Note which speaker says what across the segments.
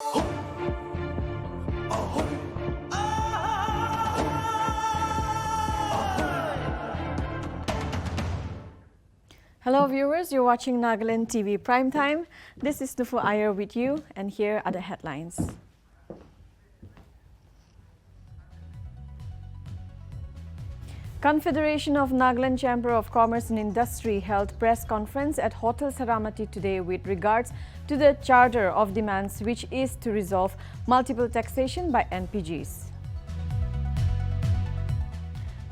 Speaker 1: Hello viewers, you're watching Nltv Primetime. This is Nufu Iyer with you, and here are the headlines. Confederation of Nagaland Chamber of Commerce and Industry held press conference at Hotel Saramati today with regards to the Charter of Demands, which is to resolve multiple taxation by NPGs.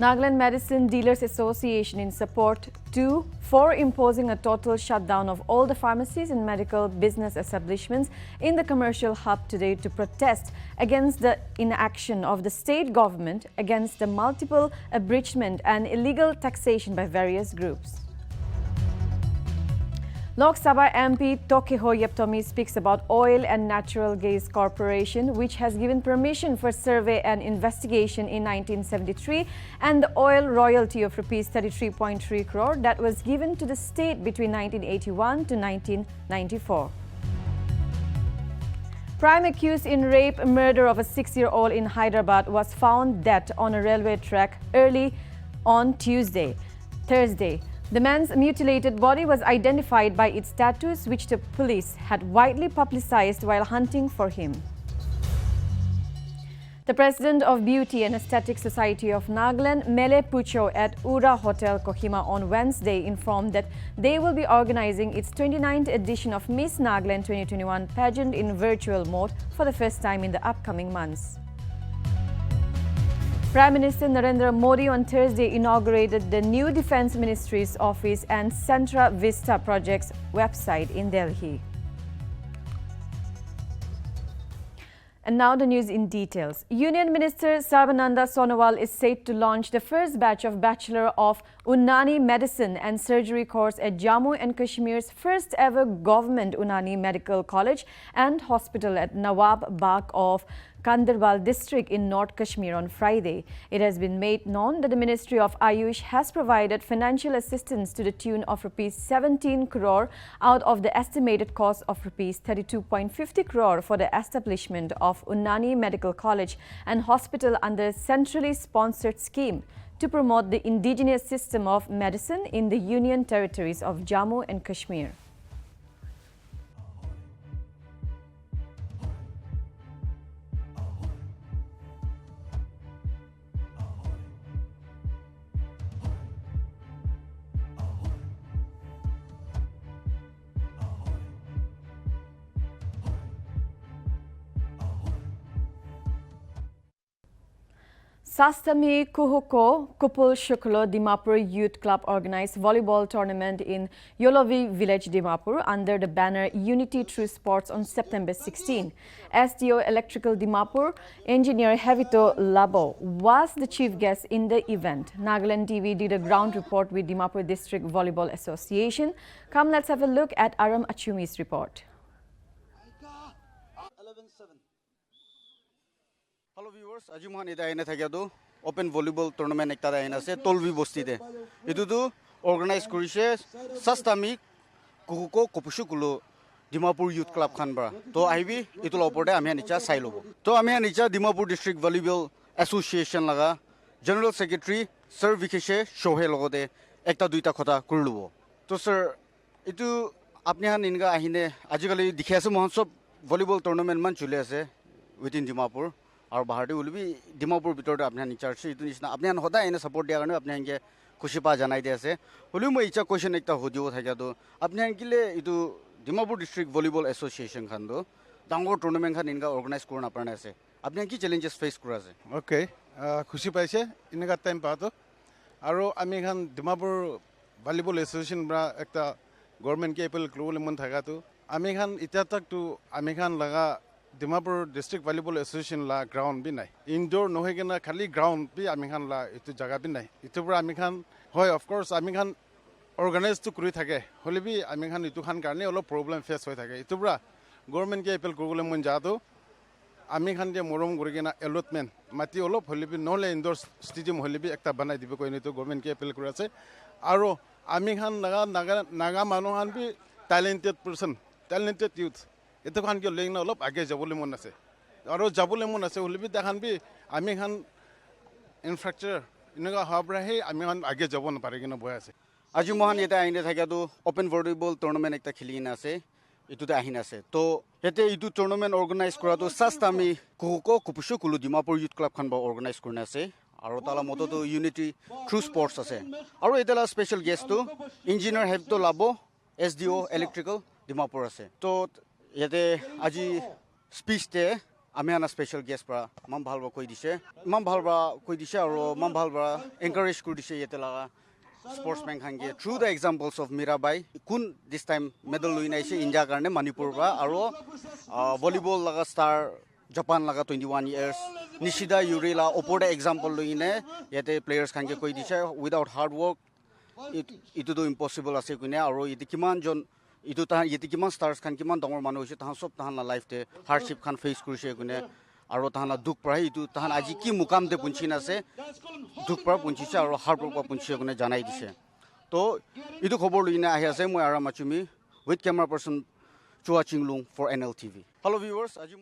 Speaker 1: Nagaland Medicine Dealers Association in support for imposing a total shutdown of all the pharmacies and medical business establishments in the commercial hub today to protest against the inaction of the state government against the multiple abridgment and illegal taxation by various groups. Lok Sabha MP Tokeho Yeptomi speaks about Oil and Natural Gas Corporation, which has given permission for survey and investigation in 1973, and the oil royalty of Rs 33.3 crore that was given to the state between 1981 to 1994. Prime accused in rape murder of a 6-year-old in Hyderabad was found dead on a railway track early on Thursday. The man's mutilated body was identified by its tattoos, which the police had widely publicized while hunting for him. The president of Beauty and Aesthetic Society of Nagaland, Mele Pucho, at Ura Hotel Kohima on Wednesday informed that they will be organizing its 29th edition of Miss Nagaland 2021 pageant in virtual mode for the first time in the upcoming months. Prime Minister Narendra Modi on Thursday inaugurated the new Defence Ministry's office and Centra Vista Project's website in Delhi. And now the news in details. Union Minister Sarbananda Sonowal is set to launch the first batch of Bachelor of Unani Medicine and Surgery course at Jammu and Kashmir's first ever government Unani Medical College and Hospital at Nawab Bagh of Ganderbal district in North Kashmir on Friday. It has been made known that the Ministry of Ayush has provided financial assistance to the tune of Rs 17 crore out of the estimated cost of Rs 32.50 crore for the establishment of Unani Medical College and Hospital under a centrally sponsored scheme to promote the indigenous system of medicine in the Union territories of Jammu and Kashmir. Sastami Kuhuko Kupul Shuklo Dimapur Youth Club organized volleyball tournament in Yolovi village Dimapur under the banner Unity Through Sports on September 16. SDO Electrical Dimapur engineer Hevito Labo was the chief guest in the event. Nltv did a ground report with Dimapur District Volleyball Association. Come, let's have a look at Aram Achumi's report.
Speaker 2: Hello viewers, আজি মই এটা এনে থাকিয়াটো open volleyball tournament একটা আইনা আছে তলবি বস্তিতে এটুটো organise কৰিছে সাস্তামি কুকুকো কপুশুকুলো ডিমাপুৰ ইউথ ক্লাব খানবা তো আহিবি এটুৰ ওপৰতে আমি নিচা চাই লব তো আমি নিচা ডিমাপুৰ ডিস্ট্রিক্ট ভলিবল এসোসিয়েশন লাগা জেনারেল সেক্রেটারি স্যার বিকেশে সোহে লগতে একটা দুইটা কথা কৰি লব তো স্যার এটু আপনি হান ইনগা আহিনে আজিকালি দেখি আছে মহোৎসৱ ভলিবল টুৰ্নামেন্ট মান চলি আছে উইদিন ডিমাপুৰ और बाहर उलबी डिमापुर भितर अपनी निचार से निचना अपनी सदा एने सपोर्ट दिया कारण अपनी हंगे खुशी पा जानाई दे आसे हलि मैं इच्छा क्वेश्चन एक हुदिव था तो अपनी हंगिले इतु Dimapur district volleyball association Khan दो डांगर टूर्नामेंट खान इनका ऑर्गेनाइज करना पड़ना है अपनी हंगी चैलेंजेस फेस करा से
Speaker 3: ओके खुशी पाइसे इनका टाइम पातो और आमी खान डिमापुर वॉलीबॉल एसोसिएशन बरा एक गवर्नमेंट के एपल ग्लोबल मन था तो आमी खान इतना तक तो आमी खान लगा डिमापुर डिस्ट्रिक्ट वॉलीबॉल एसोसिएशन ला ग्राउंड भी नहीं इंडोर नहे के ना खाली ग्राउंड भी आमी खान ला इतु जगह भी नहीं इतु पर आमी खान হয় ऑफ कोर्स आमी खान ऑर्गेनाइज तो करी थाके हले भी आमी खान इतु खान कारणे अलग प्रॉब्लम फेस होय थाके इतु पर गवर्नमेंट के एपल करगले मन जातो आमी खान के मरम करके ना अलॉटमेंट माटी अलग हले भी नले इंडोर स्टेडियम हले भी एकटा बनाई दिबे कोइ तो गवर्नमेंट के एपल कर আছে আৰু आमी खान नागा मानु खान भी टैलेंटेड पर्सन टैलेंटेड यूथ এইটো খান কিয় লৈ কিনে অলপ আগে যাবলৈ মন আছে আৰু যাবলৈ মন আছে হ'লে দেখান বি আমি খান ইনফ্ৰাষ্ট্ৰাকচাৰ এনেকুৱা হোৱাৰ পৰাহে আমি খান আগে যাব নাপাৰে কিনে বৈ আছে
Speaker 2: আজি মহান ইয়াতে আহি থাকাটো অপেন ভলিবল টুৰ্ণামেণ্ট একটা খেলি কিনে আছে এইটোতে আহি আছে তো ইয়াতে এইটো টুৰ্ণামেণ্ট অৰ্গেনাইজ কৰাটো জাষ্ট আমি কুপুচু কুলু ডিমাপুৰ ইউথ ক্লাবখন অৰ্গেনাইজ কৰি আছে আৰু তালা মততো ইউনিটি থ্ৰু স্পৰ্টছ আছে আৰু এতিয়া স্পেচিয়েল গেষ্টটো ইঞ্জিনিয়াৰ হেল্পটো লাভ SDO ইলেক্ট্ৰিকেল ডিমাপুৰ আছে তো ইয়াতে আজি স্পীচতে আমি আনা স্পেচিয়েল গেষ্ট পৰা ইমান ভাল কৈ দিছে আৰু ইমান ভাল এনকাৰেজ কৰি দিছে ইয়াতে লগা স্পৰ্টছমেন খানকে through the examples of Mirabai কোন দিছ টাইম মেডেল লৈ নাইছে ইণ্ডিয়াৰ কাৰণে মণিপুৰৰ পৰা আৰু ভলীবল লগা ষ্টাৰ জাপান লগা 21 years নিশিদা ইউৰিলা ওপৰতে এক্সাম্পল লৈ কিনে ইয়াতে প্লেয়াৰ্ছ খানকে কৈ দিছে উইদাউট হাৰ্ড ৱৰ্ক ইটোতো ইম্পচিবল আছে কোনে আৰু ইয়াতে কিমানজন ইটো তাহাঁ ইয়াতে কিমান ষ্টাৰ্ছ খান কিমান ডাঙৰ মানুহ হৈছে তাহাঁ চব তাহাঁ লাইফতে হাৰ্ডশ্বিপ খান ফেচ কৰিছে কোনে আৰু তাহাঁ দুখ পৰা ইটো তাহাঁ আজি কি মুকামতে পুঞ্চিন আছে দুখ পৰা পুঞ্চিছে আৰু হাৰ্ড ৱৰ্ক পৰা পুঞ্চিছে কোনে জানাই দিছে তো ইটো খবৰ লৈ কিনে আহি আছে মই আৰাম আচুমি উইথ কেমেৰা পাৰ্চন চুৱা চিংলুং ফৰ NLTV হেল্ল' ভিউৱাৰ্ছ আজি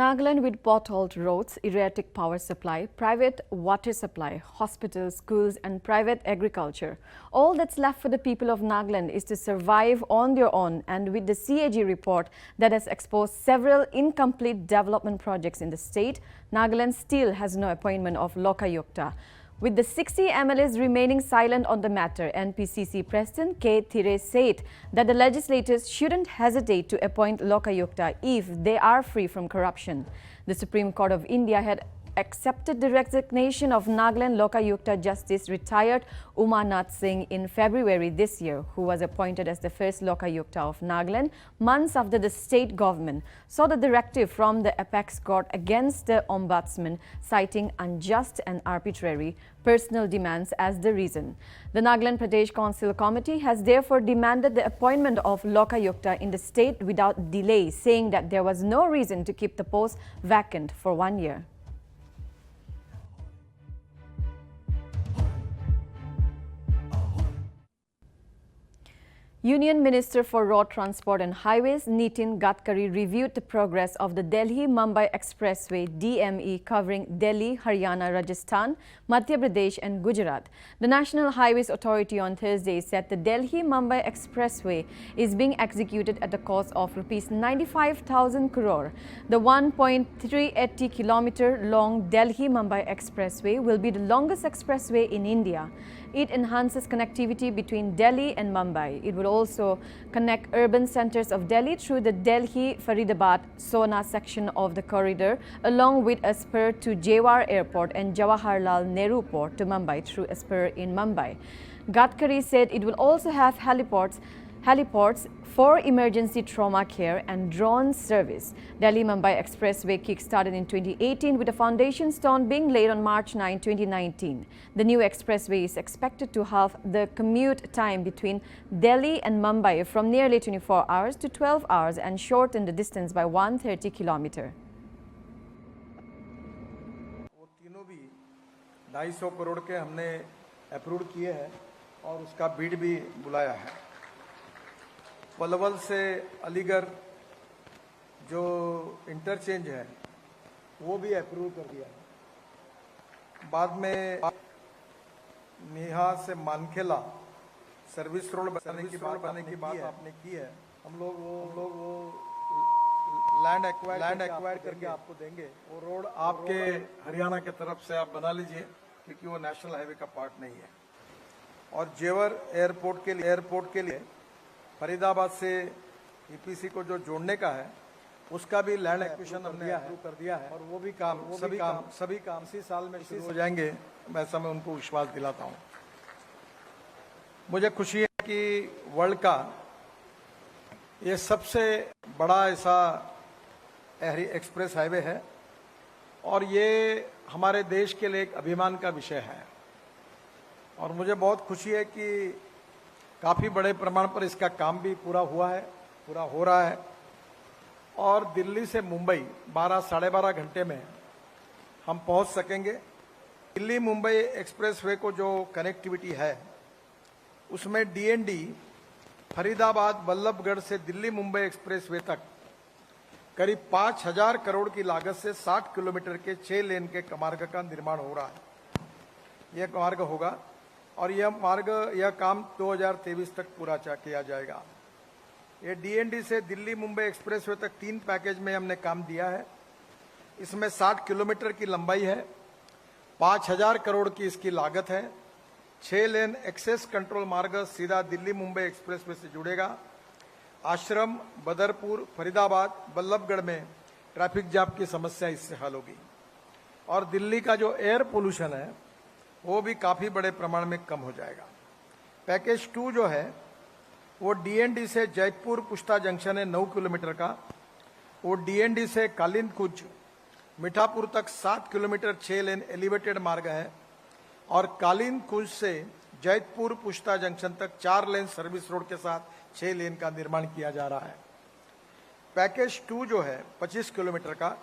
Speaker 1: Nagaland with potholed roads, erratic power supply, private water supply, hospitals, schools and private agriculture. All that's left for the people of Nagaland is to survive on their own, and with the CAG report that has exposed several incomplete development projects in the state, Nagaland still has no appointment of Lokayukta. With the 60 MLAs remaining silent on the matter, NPCC President K. Thire said that the legislators shouldn't hesitate to appoint Lokayukta if they are free from corruption. The Supreme Court of India had accepted the resignation of Nagaland Lokayukta Justice retired Umanath Singh in February this year, who was appointed as the first Lokayukta of Nagaland months after the state government saw the directive from the apex court against the ombudsman, citing unjust and arbitrary personal demands as the reason. The Nagaland Pradesh Council Committee has therefore demanded the appointment of Lokayukta in the state without delay, saying that there was no reason to keep the post vacant for 1 year. Union Minister for Road Transport and Highways Nitin Gadkari reviewed the progress of the Delhi-Mumbai Expressway DME covering Delhi, Haryana, Rajasthan, Madhya Pradesh and Gujarat. The National Highways Authority on Thursday said the Delhi-Mumbai Expressway is being executed at the cost of Rs 95,000 crore. The 1.380 kilometer long Delhi-Mumbai Expressway will be the longest expressway in India. It enhances connectivity between Delhi and Mumbai. It will also connect urban centers of Delhi through the Delhi-Faridabad-Sona section of the corridor, along with a spur to Jewar Airport and Jawaharlal Nehru Port to Mumbai through a spur in Mumbai. Gadkari said it will also have heliports for emergency trauma care and drone service. Delhi-Mumbai Expressway kick-started in 2018 with a foundation stone being laid on March 9, 2019. The new expressway is expected to halve the commute time between Delhi and Mumbai from nearly 24 hours to 12 hours and shorten the distance by 130 kilometers.
Speaker 4: वो तीनों भी 250 करोड़ के हमने approve किए हैं और उसका bid भी बुलाया है। पलवल से अलीगढ़ जो इंटरचेंज है वो भी अप्रूव कर दिया है। बाद में नेहा से मानखेला सर्विस रोड बनाने की बात आपने की है। हम लोग वो लैंड एक्वायर करके आपको देंगे। वो रोड आपके हरियाणा के तरफ से आप बना लीजिए, क्योंकि वो नेशनल हाईवे का पार्ट नहीं है। और जेवर एयरपोर्ट के लिए फरीदाबाद से EPC को जो जोड़ने का है, उसका भी लैंड एक्विजिशन हमने कर दिया है और वो भी सभी काम इसी साल में शुरू हो जाएंगे, वैसा मैं उनको विश्वास दिलाता हूँ। मुझे खुशी है कि वर्ल्ड का ये सबसे बड़ा ऐसा एक्सप्रेस हाईवे है और ये हमारे देश के लिए एक अभिमान का विषय है। और मुझे बहुत खुशी है कि काफ़ी बड़े प्रमाण पर इसका काम भी पूरा हो रहा है और दिल्ली से मुंबई 12 साढ़े 12 घंटे में हम पहुंच सकेंगे। दिल्ली मुंबई एक्सप्रेसवे को जो कनेक्टिविटी है उसमें DND फरीदाबाद बल्लभगढ़ से दिल्ली मुंबई एक्सप्रेसवे तक करीब 5,000 करोड़ की लागत से 60 किलोमीटर के 6 लेन के मार्ग का निर्माण हो रहा है। यह मार्ग होगा और यह काम 2023 तक पूरा किया जाएगा। ये डीएनडी से दिल्ली मुंबई एक्सप्रेसवे तक 3 पैकेज में हमने काम दिया है। इसमें 60 किलोमीटर की लंबाई है, 5,000 करोड़ की इसकी लागत है। 6 लेन एक्सेस कंट्रोल मार्ग सीधा दिल्ली मुंबई एक्सप्रेसवे से जुड़ेगा। आश्रम, बदरपुर, फरीदाबाद, बल्लभगढ़ में ट्रैफिक जाम की समस्या इससे हल होगी और दिल्ली का जो एयर पोल्यूशन है वो भी काफी बड़े प्रमाण में कम हो जाएगा। पैकेज 2 जो है वो डीएनडी से जयपुर पुष्टा जंक्शन है 9 किलोमीटर का। वो डीएनडी से कालिंद कुंज मीठापुर तक 7 किलोमीटर 6 लेन एलिवेटेड मार्ग है और कालिंद कुंज से जयपुर पुष्टा जंक्शन तक 4 लेन सर्विस रोड के साथ 6 लेन का निर्माण किया जा रहा है। पैकेज 2 जो है 25 किलोमीटर का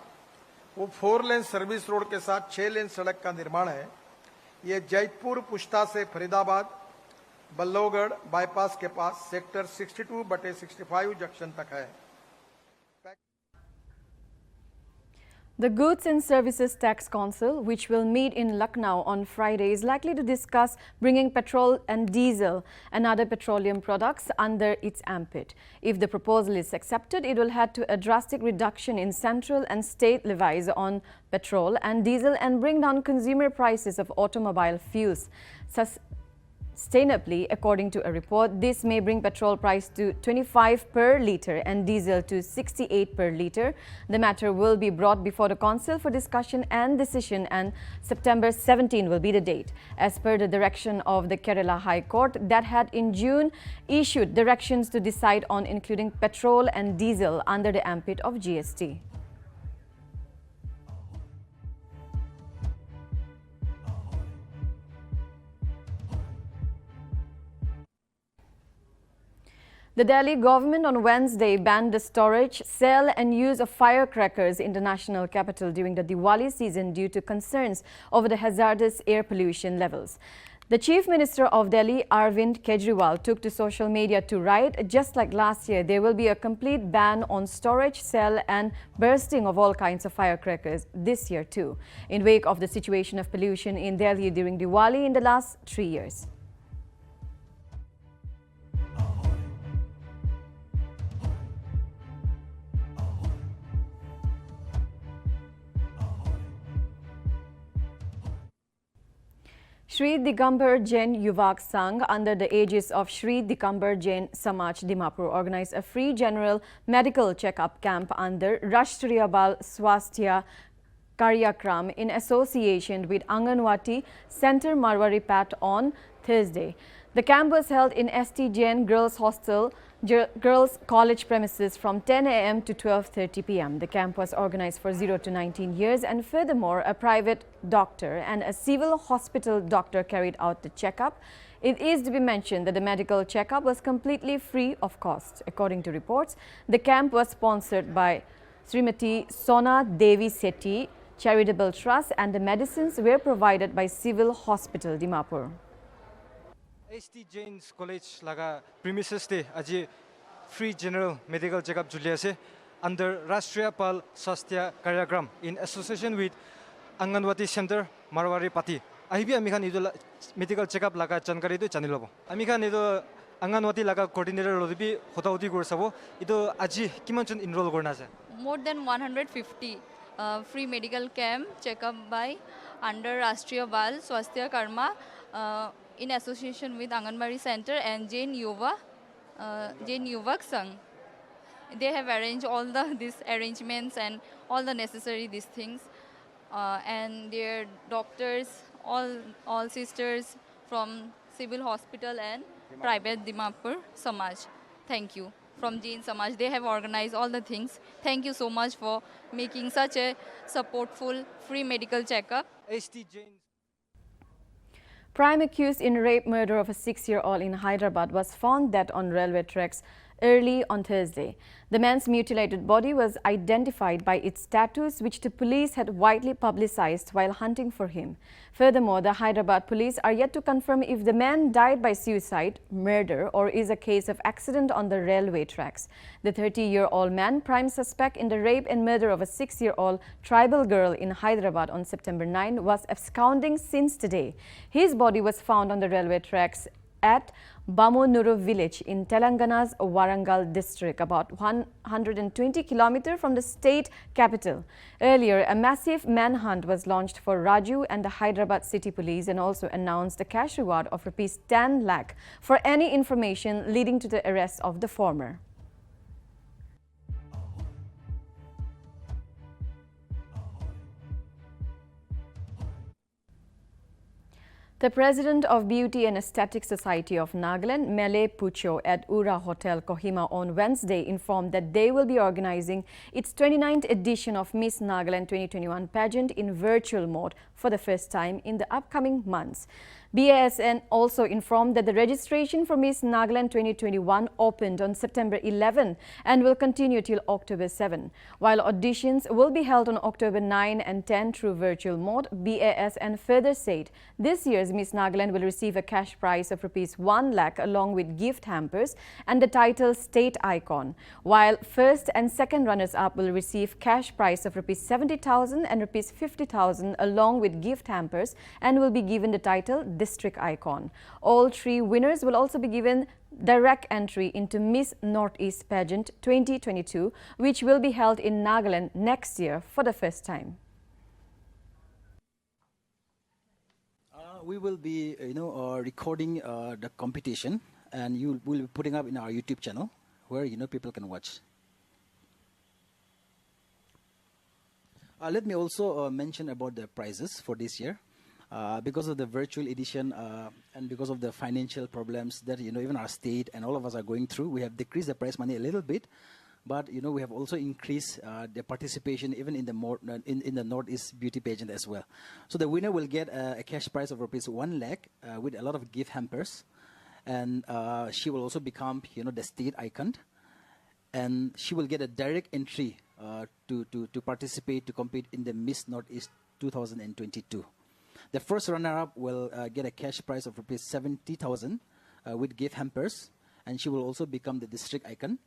Speaker 4: वो 4 लेन सर्विस रोड के साथ 6 लेन सड़क का निर्माण है। ये जयपुर पुष्टा से फरीदाबाद बल्लभगढ़ बाईपास के पास सेक्टर 62/65 जंक्शन तक है।
Speaker 1: The Goods and Services Tax Council, which will meet in Lucknow on Friday, is likely to discuss bringing petrol and diesel and other petroleum products under its ambit. If the proposal is accepted, it will lead to a drastic reduction in central and state levies on petrol and diesel and bring down consumer prices of automobile fuels. Sustainably, according to a report, this may bring petrol price to 25 per litre and diesel to 68 per litre. The matter will be brought before the Council for discussion and decision, and September 17 will be the date. As per the direction of the Kerala High Court that had in June issued directions to decide on including petrol and diesel under the ambit of GST. The Delhi government on Wednesday banned the storage, sale and use of firecrackers in the national capital during the Diwali season due to concerns over the hazardous air pollution levels. The Chief Minister of Delhi, Arvind Kejriwal, took to social media to write, just like last year, there will be a complete ban on storage, sale and bursting of all kinds of firecrackers this year too, in wake of the situation of pollution in Delhi during Diwali in the last 3 years. Shri Digambar Jain Yuvak Sangh, under the aegis of Shri Digambar Jain Samaj Dimapur, organized a free general medical checkup camp under Rashtriya Bal Swasthya Karyakram in association with Anganwati Center Marwari Pat on Thursday. The camp was held in St. Jain Girls Hostel, Girls College premises from 10 a.m. to 12:30 p.m. The camp was organized for 0 to 19 years, and furthermore, a private doctor and a civil hospital doctor carried out the checkup. It is to be mentioned that the medical checkup was completely free of cost. According to reports, the camp was sponsored by Srimati Sona Devi Sethi Charitable Trust, and the medicines were provided by Civil Hospital Dimapur.
Speaker 5: St. Jain's College laga premises te aji free general medical checkup juli ase under Rashtriya Pal Swasthya Karyagram in association with Anganwati Center Marwari Pati. Ahibi amikhan ido medical checkup laga jankari do chani lobo. Amikhan ido Anganwati laga coordinator lodibi hotauti gor sabo. Ido aji kiman chun enroll gorna ase.
Speaker 6: More than 150 free medical camp checkup by under Rashtriya Bal Swasthya Karma in association with Anganwadi Center and Jain Yuvak Sangh. They have arranged all these arrangements and all the necessary these things, and their doctors, all sisters from civil hospital and private Dimapur Samaj. Thank you. From Jain Samaj, they have organized all the things. Thank you so much for making such a supportful free medical checkup.
Speaker 5: St. Jain's
Speaker 1: Prime accused in rape murder of a 6-year-old in Hyderabad was found dead on railway tracks early on Thursday. The man's mutilated body was identified by its tattoos, which the police had widely publicized while hunting for him. Furthermore, the Hyderabad police are yet to confirm if the man died by suicide, murder, or is a case of accident on the railway tracks. The 30-year-old man, prime suspect in the rape and murder of a 6-year-old tribal girl in Hyderabad on September 9, was absconding since today. His body was found on the railway tracks at Bamonuru village in Telangana's Warangal district, about 120 kilometers from the state capital. Earlier, a massive manhunt was launched for Raju and the Hyderabad City Police, and also announced a cash reward of Rs 10 lakh for any information leading to the arrest of the former. The president of Beauty and Aesthetic Society of Nagaland, Mele Pucho, at Ura Hotel, Kohima on Wednesday informed that they will be organizing its 29th edition of Miss Nagaland 2021 pageant in virtual mode for the first time in the upcoming months. BASN also informed that the registration for Miss Nagaland 2021 opened on September 11 and will continue till October 7. While auditions will be held on October 9 and 10 through virtual mode, BASN further said this year's Miss Nagaland will receive a cash prize of Rs 1 lakh along with gift hampers and the title State Icon, while first and second runners-up will receive cash prize of Rs 70,000 and Rs 50,000 along with gift hampers and will be given the title District Icon. All three winners will also be given direct entry into Miss Northeast Pageant 2022, which will be held in Nagaland next year for the first time.
Speaker 7: We will be, recording the competition, and you will be putting up in our YouTube channel where people can watch. Let me also mention about the prizes for this year. Because of the virtual edition and because of the financial problems that even our state and all of us are going through, we have decreased the prize money a little bit, but we have also increased the participation even in the Northeast Beauty Pageant as well. So the winner will get a cash prize of Rs 1 lakh with a lot of gift hampers, and she will also become the state icon, and she will get a direct entry to participate, to compete in the Miss Northeast 2022. The first runner-up will get a cash prize of Rs 70,000 with gift hampers, and she will also become the district icon.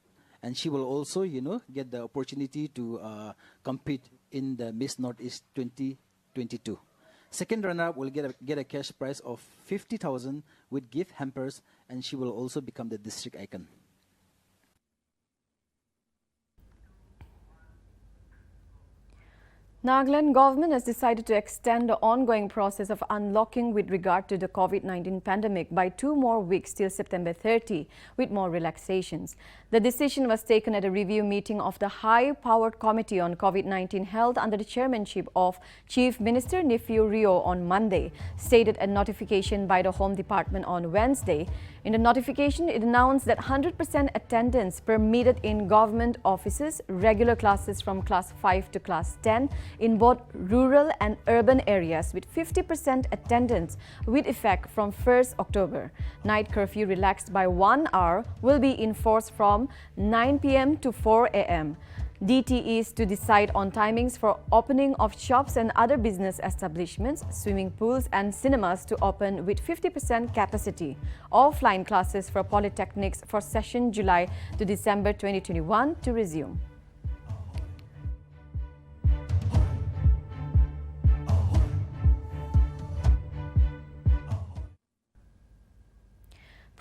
Speaker 7: And she will also, get the opportunity to compete in the Miss Northeast 2022. Second runner-up will get a cash prize of 50,000 with gift hampers, and she will also become the district icon.
Speaker 1: Nagaland government has decided to extend the ongoing process of unlocking with regard to the COVID-19 pandemic by 2 more weeks till September 30, with more relaxations. The decision was taken at a review meeting of the high-powered committee on COVID-19 held under the chairmanship of Chief Minister Nltv Rio on Monday, stated a notification by the Home Department on Wednesday. In the notification, it announced that 100% attendance permitted in government offices, regular classes from class 5 to class 10 in both rural and urban areas, with 50% attendance with effect from 1st October. Night curfew relaxed by 1 hour will be enforced from 9 p.m. to 4 a.m. DT is to decide on timings for opening of shops and other business establishments, swimming pools and cinemas to open with 50% capacity. Offline classes for polytechnics for session July to December 2021 to resume.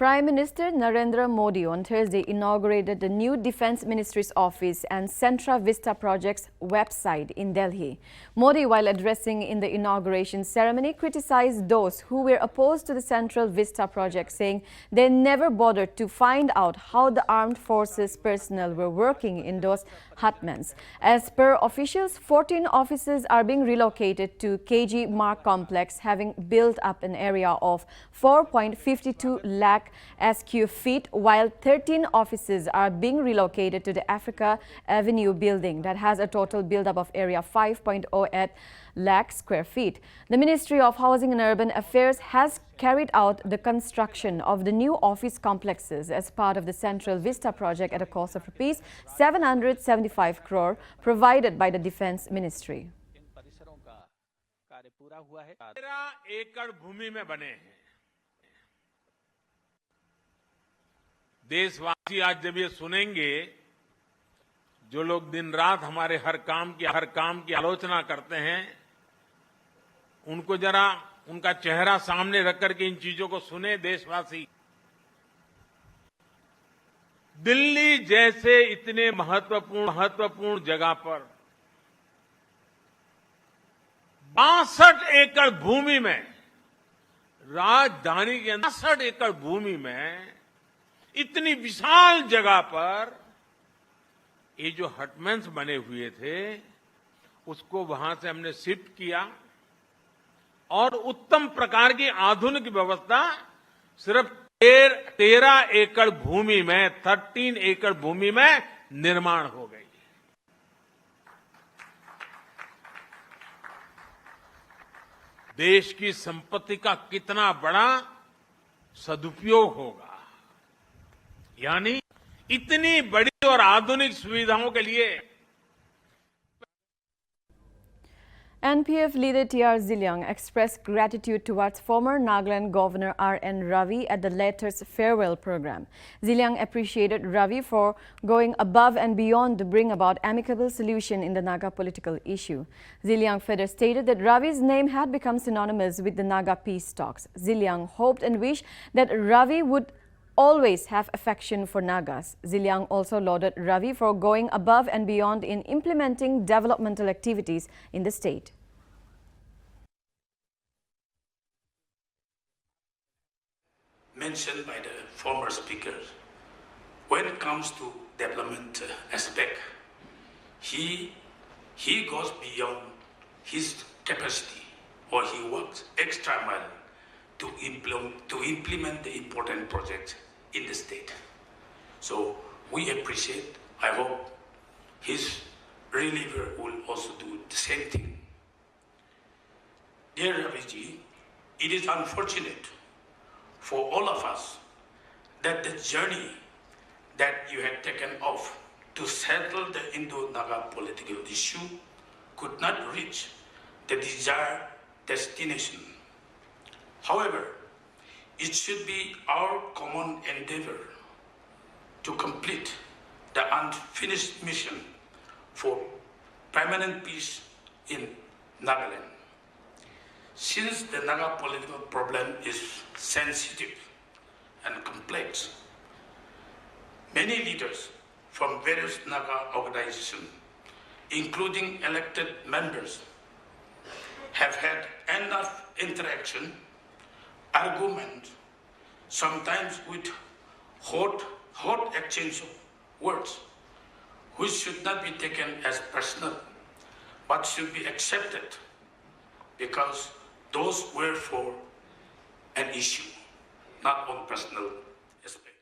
Speaker 1: Prime Minister Narendra Modi on Thursday inaugurated the new Defence Ministry's office and Centra Vista Project's website in Delhi. Modi, while addressing in the inauguration ceremony, criticized those who were opposed to the Central Vista Project, saying they never bothered to find out how the armed forces personnel were working in those hutments. As per officials, 14 offices are being relocated to KG Mark Complex, having built up an area of 4.52 lakh lakh SQ feet, while 13 offices are being relocated to the Africa Avenue building that has a total build-up of area 5.08 lakh square feet. The Ministry of Housing and Urban Affairs has carried out the construction of the new office complexes as part of the Central Vista project at a cost of Rs 775 crore provided by the Defence Ministry.
Speaker 8: 13 एकड़ भूमि में बने हैं। देशवासी आज जब ये सुनेंगे, जो लोग दिन रात हमारे हर काम की आलोचना करते हैं, उनको जरा उनका चेहरा सामने रख करके इन चीजों को सुने देशवासी। दिल्ली जैसे इतने महत्वपूर्ण जगह पर 62 एकड़ भूमि में, राजधानी के 62 एकड़ भूमि में, इतनी विशाल जगह पर ये जो हटमेंस बने हुए थे, उसको वहां से हमने शिफ्ट किया और उत्तम प्रकार की आधुनिक व्यवस्था सिर्फ 13 एकड़ भूमि में, 13 एकड़ भूमि में निर्माण हो गई। देश की संपत्ति का कितना बड़ा सदुपयोग होगा, यानी इतनी बड़ी और आधुनिक सुविधाओं के लिए।
Speaker 1: NPF leader T.R. Ziliang expressed gratitude towards former Nagaland Governor R.N. Ravi at the latter's farewell program. Ziliang appreciated Ravi for going above and beyond to bring about amicable solution in the Naga political issue. Ziliang further stated that Ravi's name had become synonymous with the Naga peace talks. Ziliang hoped and wished that Ravi would always have affection for Nagas. Ziliang also lauded Ravi for going above and beyond in implementing developmental activities in the state.
Speaker 9: Mentioned by the former speaker, when it comes to development aspect, he goes beyond his capacity, or he works extra mile to implement the important projects in the state. So we appreciate, I hope his reliever will also do the same thing. Dear Raviji, it is unfortunate for all of us that the journey that you had taken off to settle the Indo-Naga political issue could not reach the desired destination. However, it should be our common endeavor to complete the unfinished mission for permanent peace in Nagaland. Since the Naga political problem is sensitive and complex, many leaders from various Naga organizations, including elected members, have had enough interaction, argument, sometimes with hot exchange of words, which should not be taken as personal, but should be accepted because those were for an issue, not on personal aspect.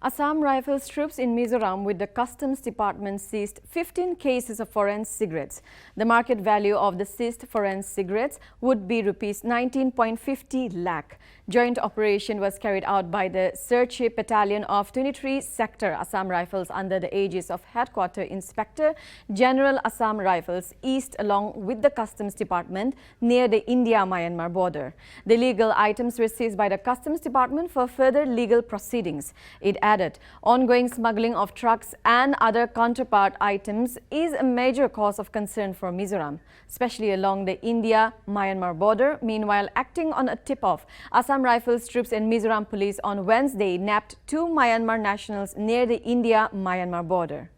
Speaker 1: Assam Rifles troops in Mizoram with the Customs Department seized 15 cases of foreign cigarettes. The market value of the seized foreign cigarettes would be Rs 19.50 lakh. Joint operation was carried out by the Search Battalion of 23 Sector Assam Rifles under the aegis of Headquarter Inspector General Assam Rifles East along with the Customs Department near the India-Myanmar border. The illegal items were seized by the Customs Department for further legal proceedings. It added, ongoing smuggling of trucks and other counterpart items is a major cause of concern for Mizoram, especially along the India-Myanmar border. Meanwhile, acting on a tip-off, Assam Rifles troops and Mizoram police on Wednesday nabbed 2 Myanmar nationals near the India-Myanmar border.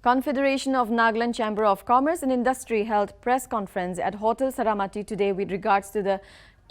Speaker 1: Confederation of Nagaland Chamber of Commerce and Industry held press conference at Hotel Saramati today with regards to the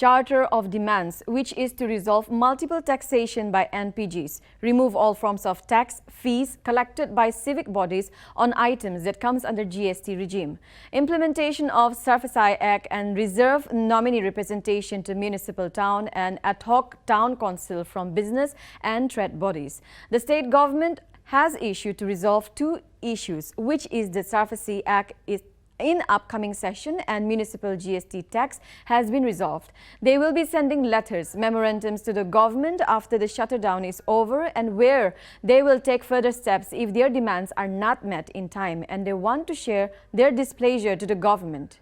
Speaker 1: Charter of Demands, which is to resolve multiple taxation by NPGs, remove all forms of tax, fees collected by civic bodies on items that comes under GST regime, implementation of SARFASI Act and reserve nominee representation to municipal town and ad hoc town council from business and trade bodies. The state government has issued to resolve two issues, which is the SARFASI Act is in upcoming session and municipal GST tax has been resolved. They will be sending letters, memorandums to the government after the shutdown is over, and where they will take further steps if their demands are not met in time and they want to share their displeasure to the government.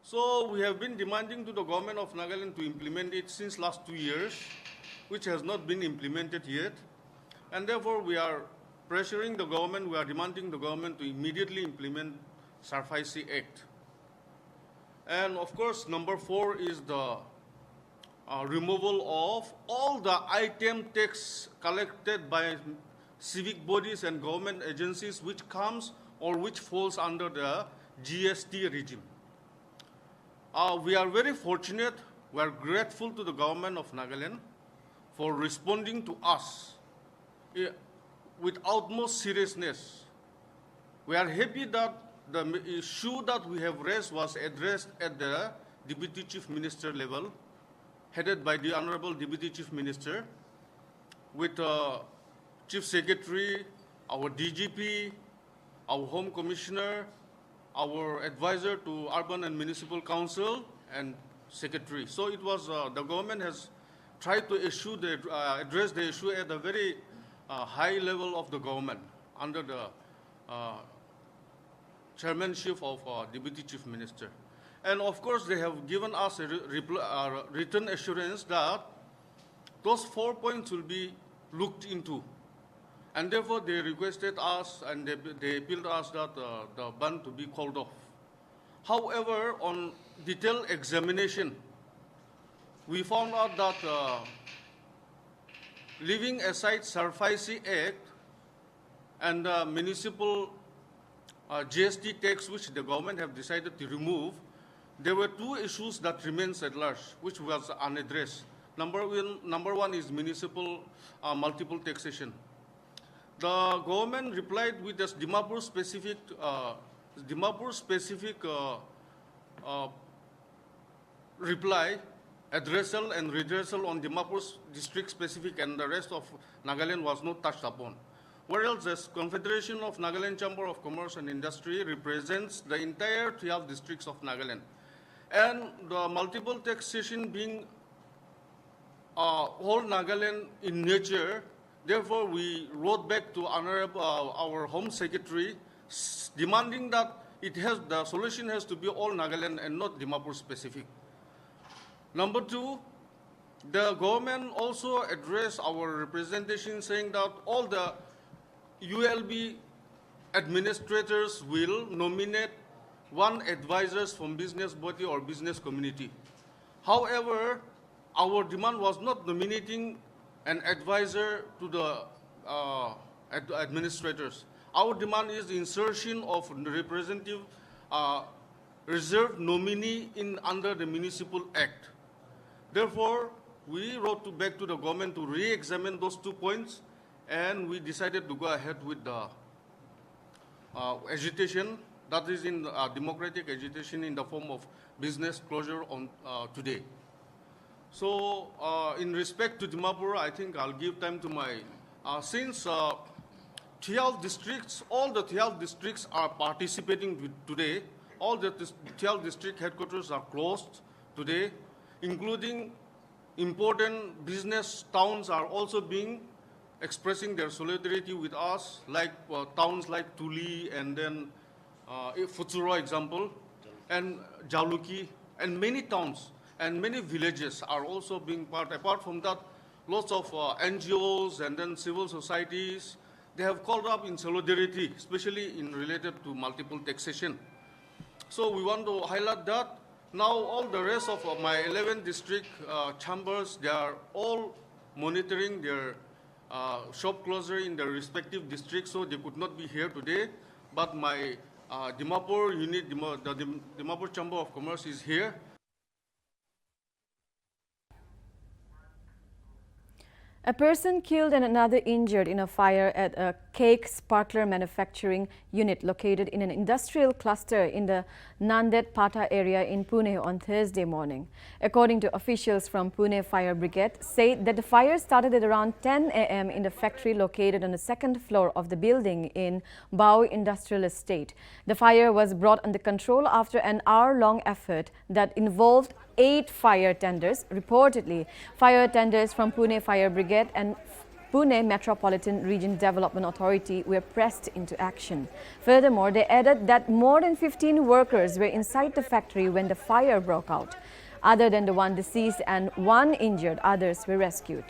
Speaker 10: So we have been demanding to the government of Nagaland to implement it since last 2 years, which has not been implemented yet. And therefore we are pressuring the government, we are demanding the government to immediately implement SARFASI Act. And of course, number 4 is the removal of all the item tax collected by civic bodies and government agencies which comes or which falls under the GST regime. We are very fortunate, we are grateful to the government of Nagaland for responding to us with utmost seriousness. We are happy that the issue that we have raised was addressed at the Deputy Chief Minister level, headed by the Honorable Deputy Chief Minister, with Chief Secretary, our DGP, our Home Commissioner, our advisor to Urban and Municipal Council, and Secretary. So it was, the government has tried to address the issue at a very high level of the government under the chairmanship of Deputy Chief Minister. And of course, they have given us a written assurance that those 4 points will be looked into. And therefore, they requested us and they appealed to us that the ban to be called off. However, on detailed examination, we found out that leaving aside SARFASI Act and the municipal GST tax, which the government have decided to remove, there were two issues that remains at large, which was unaddressed. Number one is municipal multiple taxation. The government replied with this Dimapur specific reply, addressal and redressal on Dimapur district specific, and the rest of Nagaland was not touched upon. Whereas the Confederation of Nagaland Chamber of Commerce and Industry represents the entire 12 districts of Nagaland. And the multiple taxation being whole Nagaland in nature, therefore we wrote back to our Home Secretary demanding that the solution has to be all Nagaland and not Dimapur specific. Number 2, the government also addressed our representation saying that all the ULB administrators will nominate one advisors from business body or business community. However, our demand was not nominating an advisor to the administrators. Our demand is insertion of representative reserve nominee under the Municipal Act. Therefore, we wrote back to the government to re-examine those 2 points, and we decided to go ahead with the agitation, that is in democratic agitation in the form of business closure on today. So, in respect to Dimapur, I think I'll give time to my, since 12 districts, all the 12 districts are participating today, all the 12 district headquarters are closed today, including important business towns are also expressing their solidarity with us, like towns like Tuli and then Futsuro example, and Jaluki, and many towns and many villages are also being part. Apart from that, lots of NGOs and then civil societies, they have called up in solidarity, especially in related to multiple taxation. So we want to highlight that. Now all the rest of my 11 district chambers, they are all monitoring their shop closure in their respective districts, so they could not be here today. But my Dimapur unit, the Dimapur Chamber of Commerce is here.
Speaker 1: A person killed and another injured in a fire at a cake sparkler manufacturing unit located in an industrial cluster in the Nanded-Pata area in Pune on Thursday morning. According to officials from Pune Fire Brigade, say that the fire started at around 10 a.m. in the factory located on the second floor of the building in Bau Industrial Estate. The fire was brought under control after an hour-long effort that involved 8 fire tenders. Reportedly, fire tenders from Pune Fire Brigade and Pune Metropolitan Region Development Authority were pressed into action. Furthermore, they added that more than 15 workers were inside the factory when the fire broke out. Other than the one deceased and one injured, others were rescued.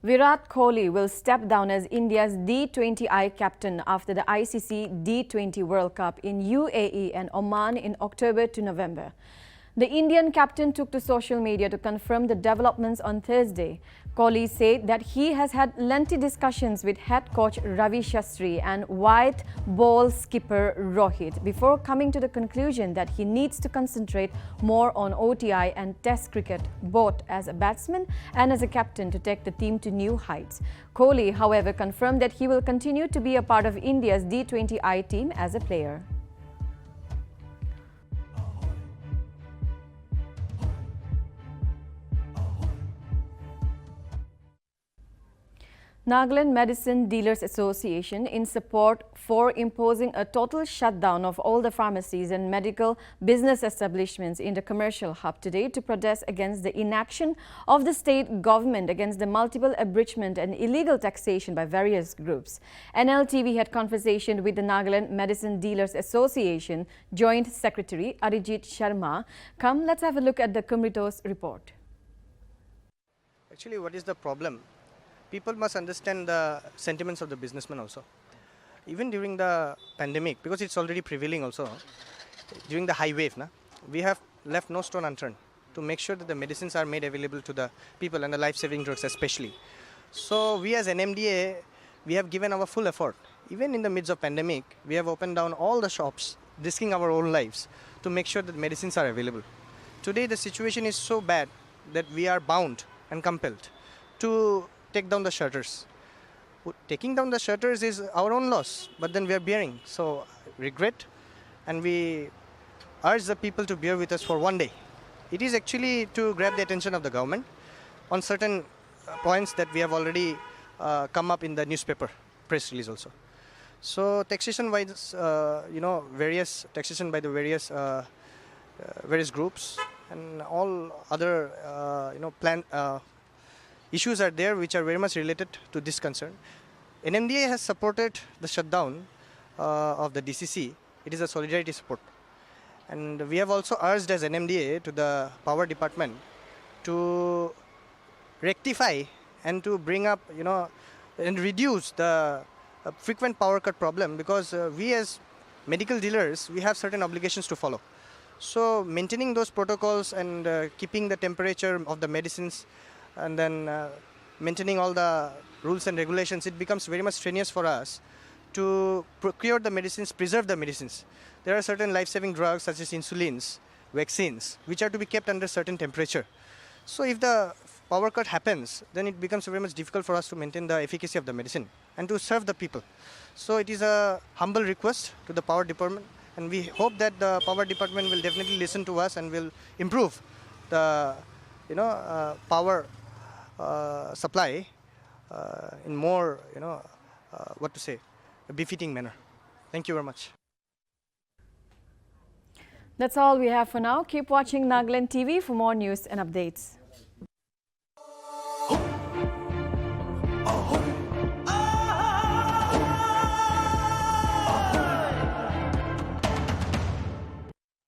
Speaker 1: Virat Kohli will step down as India's D20I captain after the ICC D20 World Cup in UAE and Oman in October to November. The Indian captain took to social media to confirm the developments on Thursday. Kohli said that he has had lengthy discussions with head coach Ravi Shastri and white ball skipper Rohit before coming to the conclusion that he needs to concentrate more on ODI and Test cricket, both as a batsman and as a captain, to take the team to new heights. Kohli, however, confirmed that he will continue to be a part of India's D20I team as a player. Nagaland Medicine Dealers Association in support for imposing a total shutdown of all the pharmacies and medical business establishments in the commercial hub today to protest against the inaction of the state government against the multiple abridgment and illegal taxation by various groups. Nltv had conversation with the Nagaland Medicine Dealers Association Joint Secretary Arijit Sharma. Come, let's have a look at the Kumrito's report.
Speaker 11: Actually, what is the problem? People must understand the sentiments of the businessmen also. Even during the pandemic, because it's already prevailing also, during the high wave, we have left no stone unturned to make sure that the medicines are made available to the people and the life-saving drugs especially. So we as NMDA, we have given our full effort. Even in the midst of pandemic, we have opened down all the shops, risking our own lives to make sure that medicines are available. Today the situation is so bad that we are bound and compelled to take down the shutters. Taking down the shutters is our own loss, but then we are bearing. So regret, and we urge the people to bear with us for one day. It is actually to grab the attention of the government on certain points that we have already come up in the newspaper press release also. So taxation by this, various taxation by the various groups and all other issues are there which are very much related to this concern. NMDA has supported the shutdown of the DCC. It is a solidarity support. And we have also urged as NMDA to the power department to rectify and to bring up, and reduce the frequent power cut problem, because we as medical dealers, we have certain obligations to follow. So maintaining those protocols and keeping the temperature of the medicines and then maintaining all the rules and regulations, it becomes very much strenuous for us to procure the medicines, preserve the medicines. There are certain life-saving drugs such as insulins, vaccines, which are to be kept under certain temperature. So if the power cut happens, then it becomes very much difficult for us to maintain the efficacy of the medicine and to serve the people. So it is a humble request to the power department, and we hope that the power department will definitely listen to us and will improve the power supply in more, a befitting manner. Thank you very much.
Speaker 1: That's all we have for now. Keep watching Nagaland TV for more news and updates.